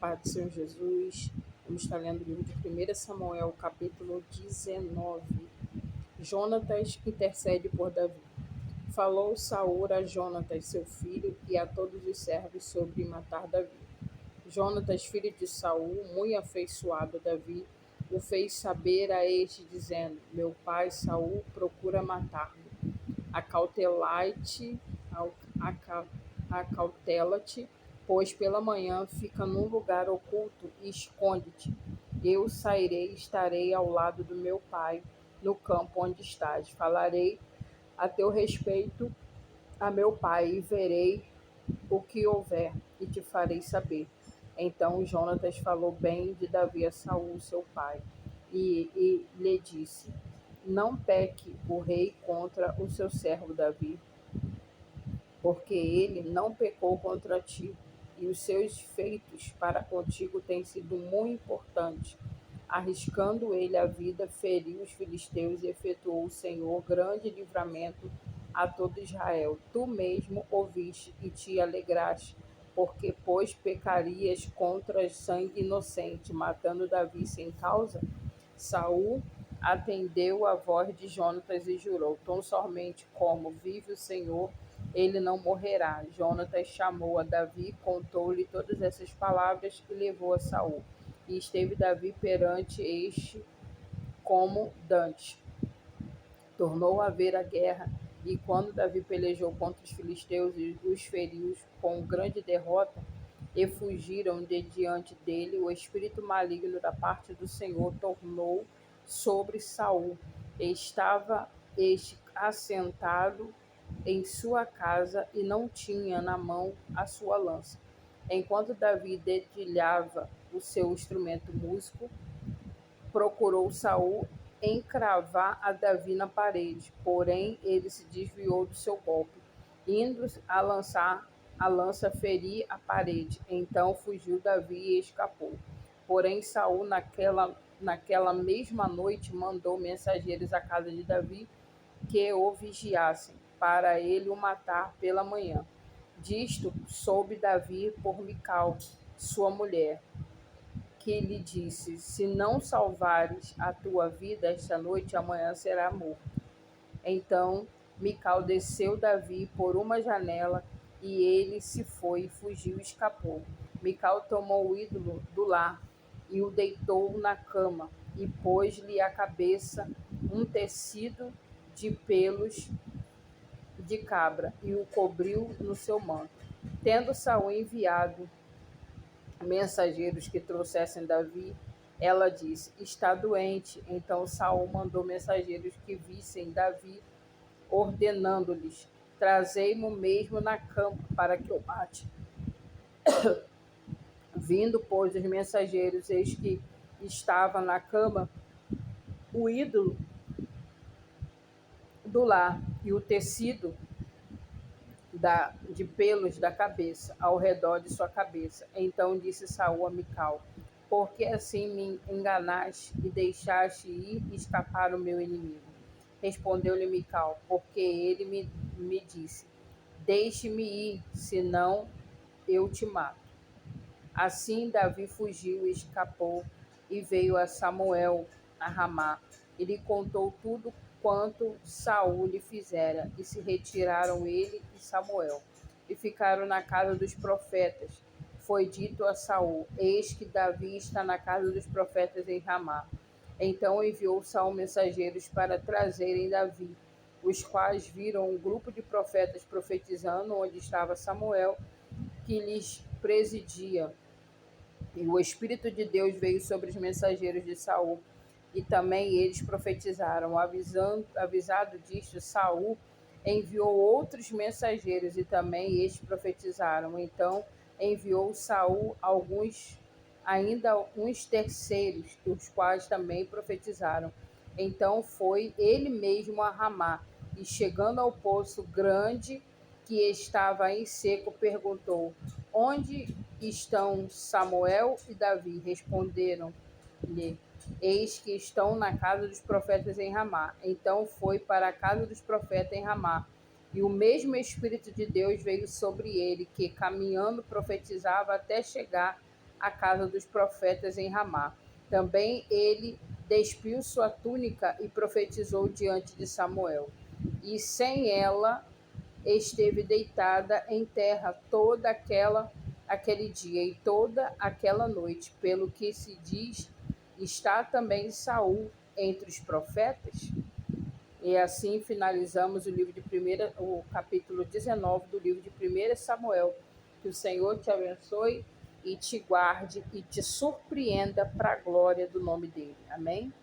paz do Senhor Jesus. Vamos estar lendo o livro de 1 Samuel, capítulo 19. Jonatas intercede por Davi. Falou Saul a Jonatas, seu filho, e a todos os servos sobre matar Davi. Jonatas, filho de Saul, muito afeiçoado a Davi, o fez saber a este, dizendo: Meu pai Saul procura matar-me. Acautelate, acautela-te, pois pela manhã fica num lugar oculto e esconde-te. Eu sairei e estarei ao lado do meu pai, no campo onde estás. Falarei a teu respeito a meu pai, e verei o que houver, e te farei saber. Então Jonatas falou bem de Davi a Saul, seu pai, e lhe disse: Não peque o rei contra o seu servo Davi, porque ele não pecou contra ti, e os seus feitos para contigo têm sido muito importantes. Arriscando ele a vida, feriu os filisteus e efetuou o Senhor grande livramento a todo Israel. Tu mesmo ouviste e te alegraste, porque, pois, pecarias contra sangue inocente, matando Davi sem causa? Saul atendeu a voz de Jonatas e jurou: Tão somente como vive o Senhor, ele não morrerá. Jonatas chamou a Davi, contou-lhe todas essas palavras e levou a Saul. E esteve Davi perante este como dantes. Tornou a haver a guerra, e quando Davi pelejou contra os filisteus e os feriu com grande derrota, e fugiram de diante dele, o espírito maligno da parte do Senhor tornou sobre Saul. Estava este assentado em sua casa e não tinha na mão a sua lança. Enquanto Davi dedilhava o seu instrumento músico, procurou Saul encravar a Davi na parede, porém ele se desviou do seu golpe, indo a lançar a lança ferir a parede. Então fugiu Davi e escapou. Porém Saul naquela mesma noite mandou mensageiros à casa de Davi que o vigiassem, para ele o matar pela manhã. Disto soube Davi por Mical, sua mulher, que lhe disse: Se não salvares a tua vida esta noite, amanhã será morto. Então Mical desceu Davi por uma janela, e ele se foi, fugiu e escapou. Mical tomou o ídolo do lar e o deitou na cama, e pôs-lhe à cabeça um tecido de pelos de cabra, e o cobriu no seu manto. Tendo Saul enviado mensageiros que trouxessem Davi, ela disse: Está doente. Então Saul mandou mensageiros que vissem Davi, ordenando-lhes: Trazei-mo mesmo na cama, para que o mate. Vindo, pois, os mensageiros, eis que estava na cama o ídolo do lar e o tecido de pelos da cabeça, ao redor de sua cabeça. Então disse Saul a Mical: Por que assim me enganaste e deixaste ir e escapar o meu inimigo? Respondeu-lhe Mical: Porque ele me disse: Deixe-me ir, senão eu te mato. Assim Davi fugiu e escapou, e veio a Samuel a Ramá, e lhe contou tudo quanto Saul lhe fizera, e se retiraram ele e Samuel, e ficaram na casa dos profetas. Foi dito a Saul: Eis que Davi está na casa dos profetas em Ramá. Então enviou Saul mensageiros para trazerem Davi, os quais viram um grupo de profetas profetizando onde estava Samuel, que lhes presidia. E o Espírito de Deus veio sobre os mensageiros de Saul, e também eles profetizaram. Avisado disto, Saul enviou outros mensageiros, e também estes profetizaram. Então enviou Saul ainda uns terceiros, os quais também profetizaram. Então foi ele mesmo a Ramá, e chegando ao poço grande que estava em seco, perguntou: Onde estão Samuel e Davi? Responderam-lhe: Eis que estão na casa dos profetas em Ramá. Então foi para a casa dos profetas em Ramá, e o mesmo Espírito de Deus veio sobre ele, que caminhando profetizava até chegar a casa dos profetas em Ramá. Também ele despiu sua túnica e profetizou diante de Samuel. E sem ela esteve deitada em terra aquele dia e toda aquela noite. Pelo que se diz, está também Saul entre os profetas? E assim finalizamos o capítulo 19 do livro de 1 Samuel. Que o Senhor te abençoe e te guarde e te surpreenda para a glória do nome dele. Amém?